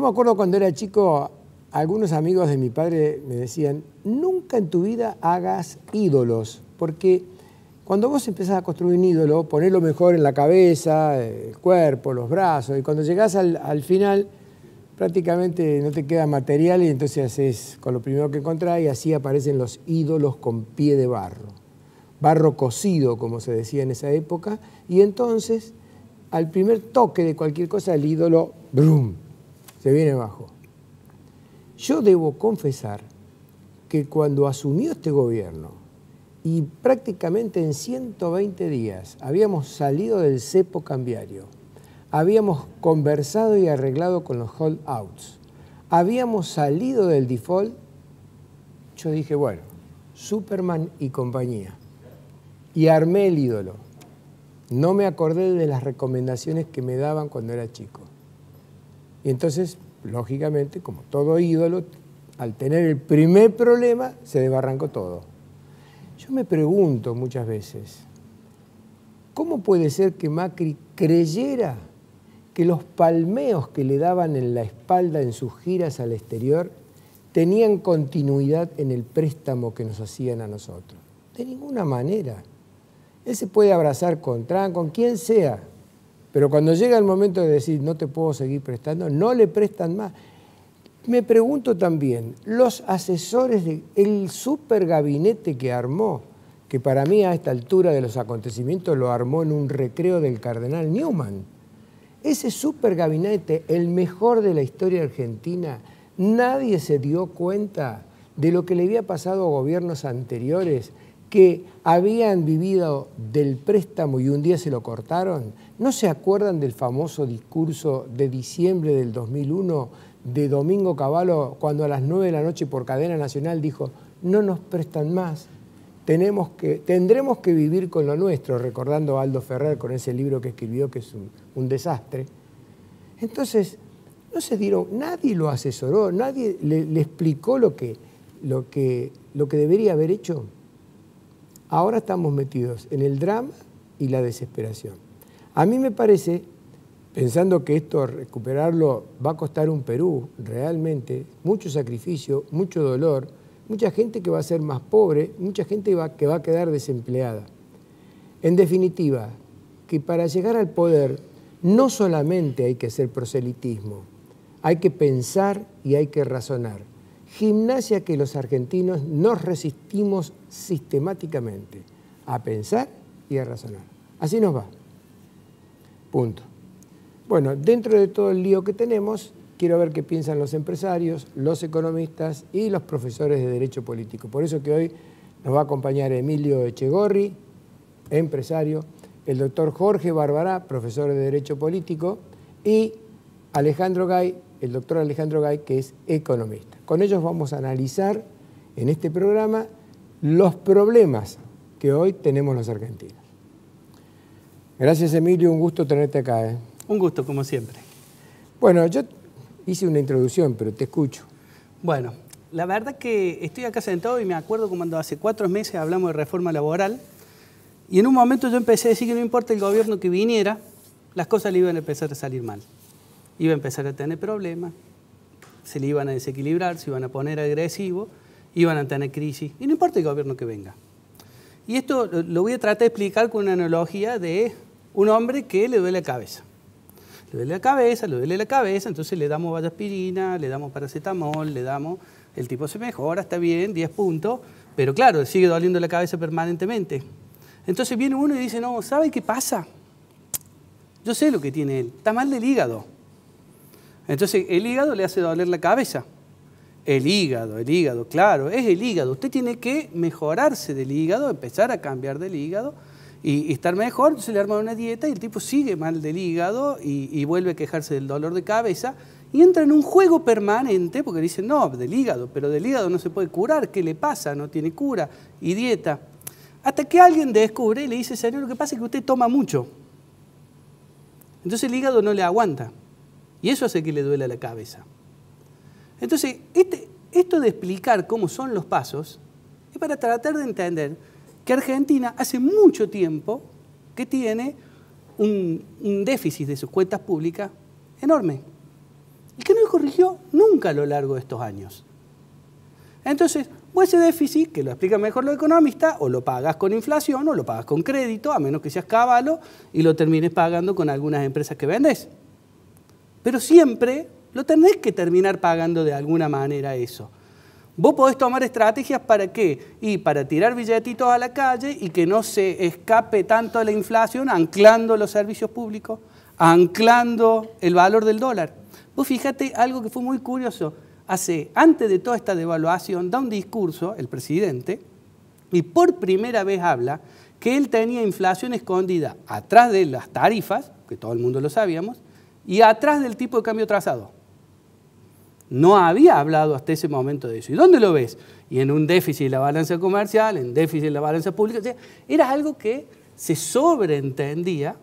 me acuerdo cuando era chico, algunos amigos de mi padre me decían, nunca en tu vida hagas ídolos, porque cuando vos empezás a construir un ídolo, ponelo mejor en la cabeza, el cuerpo, los brazos, y cuando llegás al final, prácticamente no te queda material y entonces haces con lo primero que encontrás y así aparecen los ídolos con pie de barro. Barro cocido, como se decía en esa época, y entonces al primer toque de cualquier cosa el ídolo, ¡brum!, se viene abajo. Yo debo confesar que cuando asumió este gobierno y prácticamente en 120 días habíamos salido del cepo cambiario, habíamos conversado y arreglado con los holdouts, habíamos salido del default, yo dije, bueno, Superman y compañía. Y armé el ídolo. No me acordé de las recomendaciones que me daban cuando era chico. Y entonces, lógicamente, como todo ídolo, al tener el primer problema, se desbarrancó todo. Yo me pregunto muchas veces, ¿cómo puede ser que Macri creyera que los palmeos que le daban en la espalda en sus giras al exterior tenían continuidad en el préstamo que nos hacían a nosotros? De ninguna manera. Él se puede abrazar con Trump, con quien sea, pero cuando llega el momento de decir no te puedo seguir prestando, no le prestan más. Me pregunto también, los asesores del super gabinete que armó, que para mí a esta altura de los acontecimientos lo armó en un recreo del cardenal Newman, ese super gabinete, el mejor de la historia argentina, nadie se dio cuenta de lo que le había pasado a gobiernos anteriores que habían vivido del préstamo y un día se lo cortaron. ¿No se acuerdan del famoso discurso de diciembre del 2001 de Domingo Cavallo cuando a las 9 de la noche por cadena nacional dijo no nos prestan más, tendremos que vivir con lo nuestro, recordando a Aldo Ferrer con ese libro que escribió que es un desastre? Entonces, no se dieron, nadie lo asesoró, nadie le explicó lo que debería haber hecho. Ahora estamos metidos en el drama y la desesperación. A mí me parece, pensando que esto, recuperarlo, va a costar un Perú, realmente, mucho sacrificio, mucho dolor, mucha gente que va a ser más pobre, mucha gente que va a quedar desempleada. En definitiva, que para llegar al poder no solamente hay que hacer proselitismo, hay que pensar y hay que razonar. Gimnasia que los argentinos nos resistimos sistemáticamente a pensar y a razonar. Así nos va. Punto. Bueno, dentro de todo el lío que tenemos, quiero ver qué piensan los empresarios, los economistas y los profesores de Derecho Político. Por eso que hoy nos va a acompañar Emilio Echegorri, empresario, el doctor Jorge Barbará, profesor de Derecho Político, y Alejandro Gay, el doctor Alejandro Gay, que es economista. Con ellos vamos a analizar en este programa los problemas que hoy tenemos los argentinos. Gracias, Emilio, un gusto tenerte acá. Un gusto, como siempre. Bueno, yo hice una introducción, pero te escucho. Bueno, la verdad que estoy acá sentado y me acuerdo cuando hace 4 meses hablamos de reforma laboral y en un momento yo empecé a decir que no importa el gobierno que viniera, las cosas le iban a empezar a salir mal. Iba a empezar a tener problemas, se le iban a desequilibrar, se iban a poner agresivos, iban a tener crisis, y no importa el gobierno que venga. Y esto lo voy a tratar de explicar con una analogía de un hombre que le duele la cabeza. Le duele la cabeza, entonces le damos vallaspirina, le damos paracetamol, el tipo se mejora, está bien, 10 puntos, pero claro, sigue doliendo la cabeza permanentemente. Entonces viene uno y dice, no, ¿sabe qué pasa? Yo sé lo que tiene él, está mal del hígado. Entonces el hígado le hace doler la cabeza. El hígado, claro, es el hígado. Usted tiene que mejorarse del hígado, empezar a cambiar del hígado y estar mejor. Entonces le arma una dieta y el tipo sigue mal del hígado y vuelve a quejarse del dolor de cabeza y entra en un juego permanente porque dicen, no, del hígado, pero del hígado no se puede curar. ¿Qué le pasa? No tiene cura y dieta. Hasta que alguien descubre y le dice, señor, lo que pasa es que usted toma mucho. Entonces el hígado no le aguanta. Y eso hace que le duela la cabeza. Entonces, esto de explicar cómo son los pasos es para tratar de entender que Argentina hace mucho tiempo que tiene un déficit de sus cuentas públicas enorme. y que no se corrigió nunca a lo largo de estos años. Entonces, vos ese déficit, que lo explican mejor los economistas, o lo pagas con inflación o lo pagas con crédito, a menos que seas cábalo, y lo termines pagando con algunas empresas que vendés. Pero siempre lo tenés que terminar pagando de alguna manera eso. Vos podés tomar estrategias ¿para qué? Y para tirar billetitos a la calle y que no se escape tanto la inflación, anclando los servicios públicos, anclando el valor del dólar. Vos fíjate algo que fue muy curioso. Antes de toda esta devaluación, da un discurso el presidente y por primera vez habla que él tenía inflación escondida atrás de las tarifas, que todo el mundo lo sabíamos, y atrás del tipo de cambio trazado. No había hablado hasta ese momento de eso. ¿Y dónde lo ves? Y en un déficit de la balanza comercial, en déficit de la balanza pública. O sea, era algo que se sobreentendía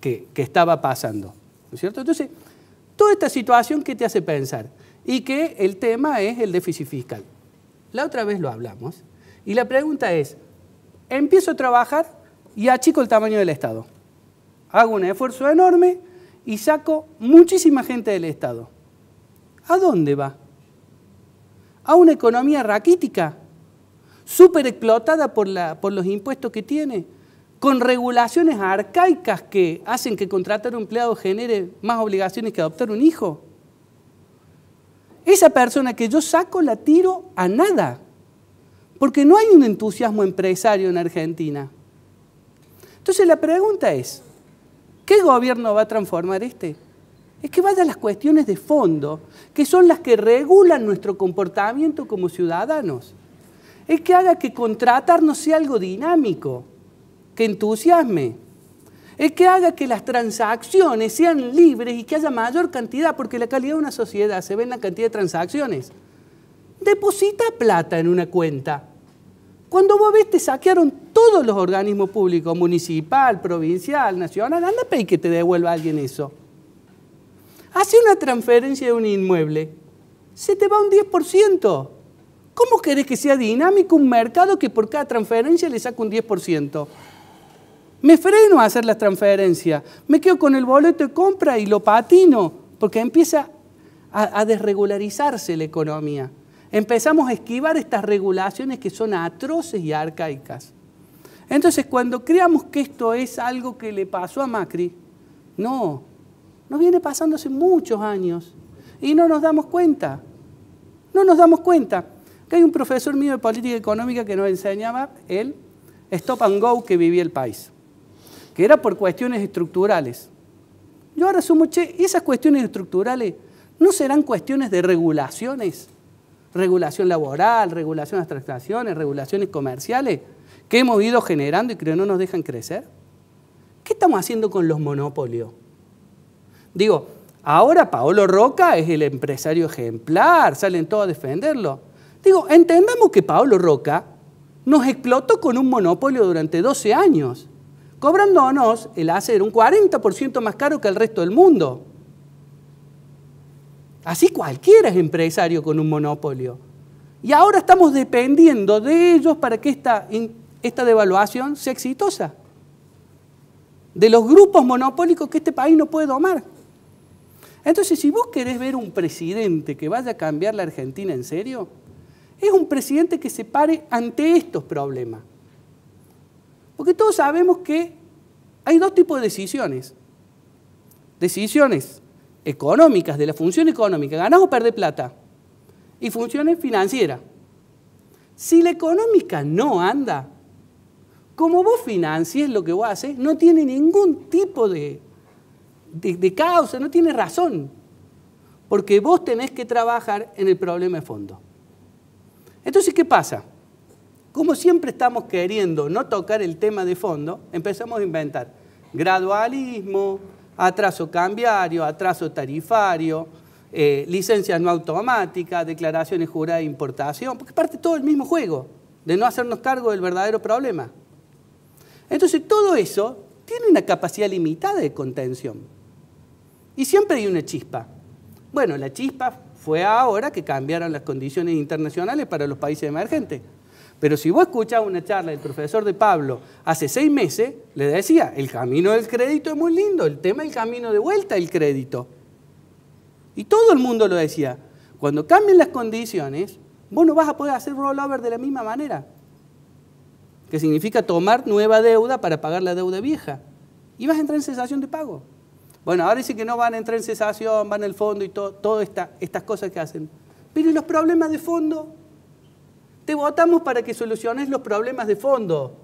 que estaba pasando, ¿no es cierto? Entonces, toda esta situación que te hace pensar y que el tema es el déficit fiscal. La otra vez lo hablamos y la pregunta es, empiezo a trabajar y achico el tamaño del Estado. Hago un esfuerzo enorme y saco muchísima gente del Estado. ¿A dónde va? ¿A una economía raquítica? Súper explotada por los impuestos que tiene, con regulaciones arcaicas que hacen que contratar a un empleado genere más obligaciones que adoptar un hijo. Esa persona que yo saco la tiro a nada, porque no hay un entusiasmo empresario en Argentina. Entonces la pregunta es, ¿qué gobierno va a transformar este? Es que vaya a las cuestiones de fondo, que son las que regulan nuestro comportamiento como ciudadanos. Es que haga que contratar no sea algo dinámico, que entusiasme. Es que haga que las transacciones sean libres y que haya mayor cantidad, porque la calidad de una sociedad se ve en la cantidad de transacciones. Deposita plata en una cuenta. Cuando vos ves, te saquearon todos los organismos públicos, municipal, provincial, nacional, anda a pedir que te devuelva alguien eso. Hace una transferencia de un inmueble, se te va un 10%. ¿Cómo querés que sea dinámico un mercado que por cada transferencia le saca un 10%? Me freno a hacer las transferencias, me quedo con el boleto de compra y lo patino, porque empieza a desregularizarse la economía. Empezamos a esquivar estas regulaciones que son atroces y arcaicas. Entonces, cuando creamos que esto es algo que le pasó a Macri, no, nos viene pasando hace muchos años y no nos damos cuenta. No nos damos cuenta. Que hay un profesor mío de política económica que nos enseñaba el stop and go que vivía el país, que era por cuestiones estructurales. Yo ahora sumo, esas cuestiones estructurales no serán cuestiones de regulaciones, regulación laboral, regulación de las transacciones, regulaciones comerciales, que hemos ido generando y que no nos dejan crecer. ¿Qué estamos haciendo con los monopolios? Digo, ahora Paolo Roca es el empresario ejemplar, salen todos a defenderlo. Digo, entendamos que Paolo Roca nos explotó con un monopolio durante 12 años, cobrándonos el acero un 40% más caro que el resto del mundo. Así cualquiera es empresario con un monopolio. Y ahora estamos dependiendo de ellos para que esta devaluación sea exitosa. De los grupos monopólicos que este país no puede domar. Entonces, si vos querés ver un presidente que vaya a cambiar la Argentina en serio, es un presidente que se pare ante estos problemas. Porque todos sabemos que hay dos tipos de decisiones. Decisiones económicas, de la función económica, ganar o perder plata, y funciones financieras. Si la económica no anda, como vos financies lo que vos haces, no tiene ningún tipo de causa, no tiene razón, porque vos tenés que trabajar en el problema de fondo. Entonces, ¿qué pasa? Como siempre estamos queriendo no tocar el tema de fondo, empezamos a inventar gradualismo, atraso cambiario, atraso tarifario, licencias no automáticas, declaraciones juradas de importación, porque parte todo el mismo juego, de no hacernos cargo del verdadero problema. Entonces, todo eso tiene una capacidad limitada de contención. Y siempre hay una chispa. Bueno, la chispa fue ahora que cambiaron las condiciones internacionales para los países emergentes. Pero si vos escuchabas una charla del profesor de Pablo hace 6 meses, le decía, el camino del crédito es muy lindo, el tema es el camino de vuelta del crédito. Y todo el mundo lo decía. Cuando cambien las condiciones, vos no vas a poder hacer rollover de la misma manera. Que significa tomar nueva deuda para pagar la deuda vieja. Y vas a entrar en cesación de pago. Bueno, ahora dicen que no van a entrar en cesación, van al fondo y todas estas cosas que hacen. Pero ¿y los problemas de fondo? Te votamos para que soluciones los problemas de fondo,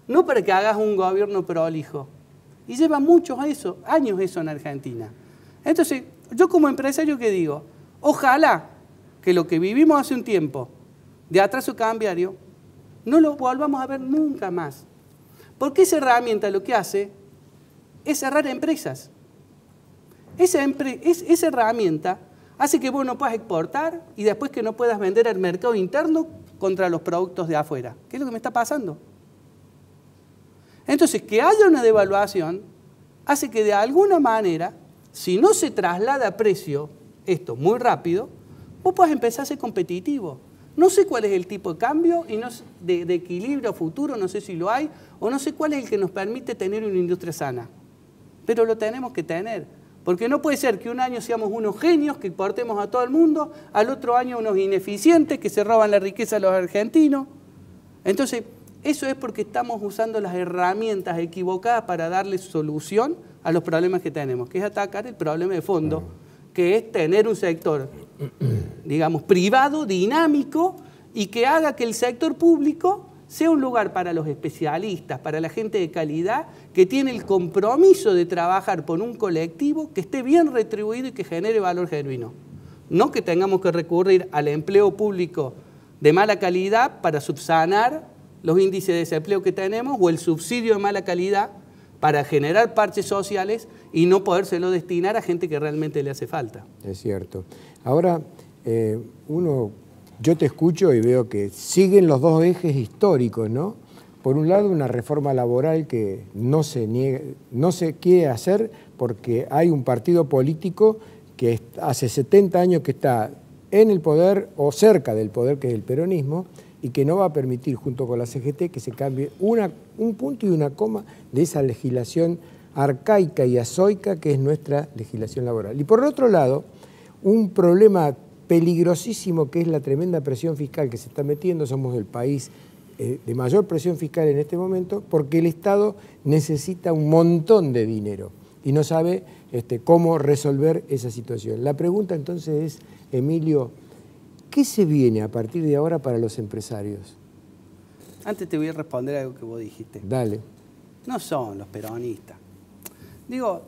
no para que hagas un gobierno prolijo. Y lleva muchos años eso en Argentina. Entonces, yo como empresario, ¿qué digo? Ojalá que lo que vivimos hace un tiempo de atraso cambiario no lo volvamos a ver nunca más. Porque esa herramienta lo que hace es cerrar empresas. Esa herramienta hace que vos no puedas exportar y después que no puedas vender al mercado interno contra los productos de afuera. ¿Qué es lo que me está pasando? Entonces, que haya una devaluación hace que de alguna manera, si no se traslada a precio esto muy rápido, vos puedas empezar a ser competitivo. No sé cuál es el tipo de cambio y de equilibrio futuro, no sé si lo hay, o no sé cuál es el que nos permite tener una industria sana. Pero lo tenemos que tener. Porque no puede ser que un año seamos unos genios que exportemos a todo el mundo, al otro año unos ineficientes que se roban la riqueza a los argentinos. Entonces, eso es porque estamos usando las herramientas equivocadas para darle solución a los problemas que tenemos, que es atacar el problema de fondo, que es tener un sector, digamos, privado, dinámico, y que haga que el sector público sea un lugar para los especialistas, para la gente de calidad, que tiene el compromiso de trabajar por un colectivo que esté bien retribuido y que genere valor genuino. No que tengamos que recurrir al empleo público de mala calidad para subsanar los índices de desempleo que tenemos o el subsidio de mala calidad para generar parches sociales y no podérselo destinar a gente que realmente le hace falta. Es cierto. Ahora, yo te escucho y veo que siguen los dos ejes históricos, ¿no? Por un lado, una reforma laboral que no se quiere hacer porque hay un partido político que hace 70 años que está en el poder o cerca del poder, que es el peronismo, y que no va a permitir, junto con la CGT, que se cambie un punto y una coma de esa legislación arcaica y azoica que es nuestra legislación laboral. Y por otro lado, un problema peligrosísimo que es la tremenda presión fiscal que se está metiendo. Somos el país de mayor presión fiscal en este momento porque el Estado necesita un montón de dinero y no sabe cómo resolver esa situación. La pregunta entonces es, Emilio, ¿qué se viene a partir de ahora para los empresarios? Antes te voy a responder algo que vos dijiste. Dale. No son los peronistas. Digo,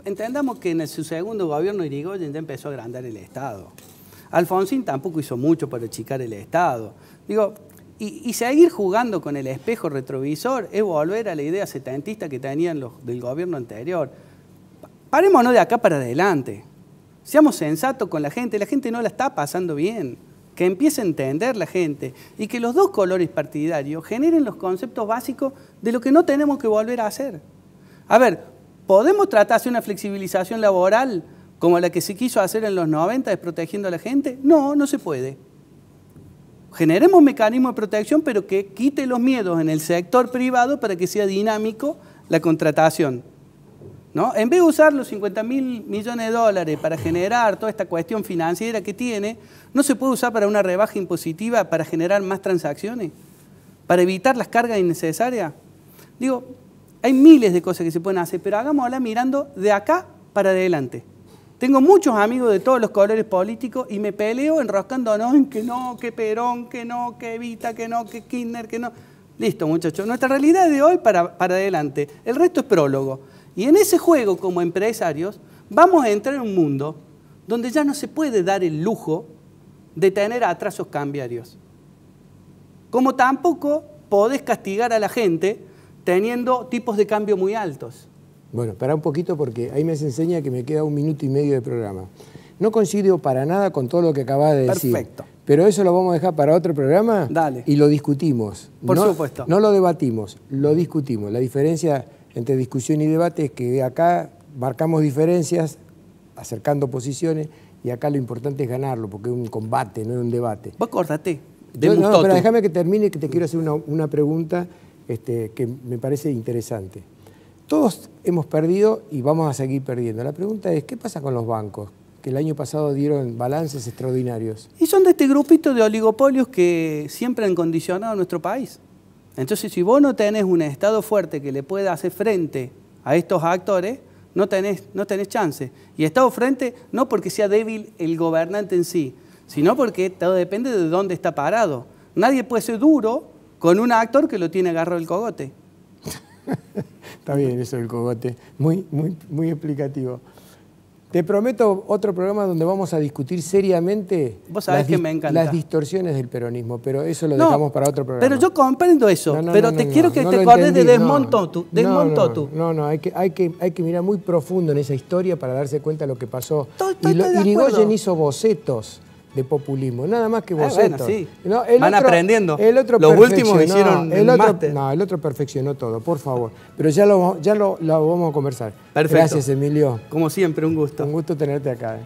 entendamos que en su segundo gobierno Irigoyen ya empezó a agrandar el Estado. Alfonsín tampoco hizo mucho para achicar el Estado. Digo, y seguir jugando con el espejo retrovisor es volver a la idea setentista que tenían los del gobierno anterior. Parémonos de acá para adelante. Seamos sensatos con la gente no la está pasando bien. Que empiece a entender la gente y que los dos colores partidarios generen los conceptos básicos de lo que no tenemos que volver a hacer. A ver, ¿podemos tratar de hacer una flexibilización laboral como la que se quiso hacer en los 90 desprotegiendo a la gente? No, no se puede. Generemos mecanismos de protección, pero que quite los miedos en el sector privado para que sea dinámico la contratación, ¿no? En vez de usar los 50.000 millones de dólares para generar toda esta cuestión financiera que tiene, ¿no se puede usar para una rebaja impositiva para generar más transacciones? ¿Para evitar las cargas innecesarias? Digo, hay miles de cosas que se pueden hacer, pero hagámosla mirando de acá para adelante. Tengo muchos amigos de todos los colores políticos y me peleo enroscándonos en que no, que Perón, que no, que Evita, que no, que Kirchner, que no. Listo, muchachos. Nuestra realidad de hoy para adelante. El resto es prólogo. Y en ese juego, como empresarios, vamos a entrar en un mundo donde ya no se puede dar el lujo de tener atrasos cambiarios. Como tampoco podés castigar a la gente teniendo tipos de cambio muy altos. Bueno, espera un poquito porque ahí me enseña que me queda 1 minuto y medio de programa. No coincido para nada con todo lo que acabas de decir. Perfecto. Pero eso lo vamos a dejar para otro programa. Dale. Y lo discutimos. Por supuesto. No lo debatimos, lo discutimos. La diferencia entre discusión y debate es que acá marcamos diferencias, acercando posiciones, y acá lo importante es ganarlo, porque es un combate, no es un debate. Vos acordate. No, pero déjame que termine, que te quiero hacer una pregunta que me parece interesante. Todos hemos perdido y vamos a seguir perdiendo. La pregunta es, ¿qué pasa con los bancos? que el año pasado dieron balances extraordinarios. Y son de este grupito de oligopolios que siempre han condicionado a nuestro país. Entonces, si vos no tenés un Estado fuerte que le pueda hacer frente a estos actores, no tenés chance. Y Estado frente no porque sea débil el gobernante en sí, sino porque todo depende de dónde está parado. Nadie puede ser duro con un actor que lo tiene agarrado el cogote. Está bien eso del cogote, muy explicativo. Te prometo otro programa donde vamos a discutir seriamente Vos sabés que me encanta. Las distorsiones del peronismo, pero eso lo dejamos para otro programa. Pero yo comprendo eso, pero quiero que te acordes de Desmond Tutu. No, hay que mirar muy profundo en esa historia para darse cuenta de lo que pasó. Estoy de Irigoyen hizo bocetos de populismo, nada más que bocetos. Bueno, sí. No, van aprendiendo. Los últimos hicieron el máster. No, el otro perfeccionó todo, por favor. Pero ya lo vamos a conversar. Perfecto. Gracias, Emilio. Como siempre, un gusto. Un gusto tenerte acá.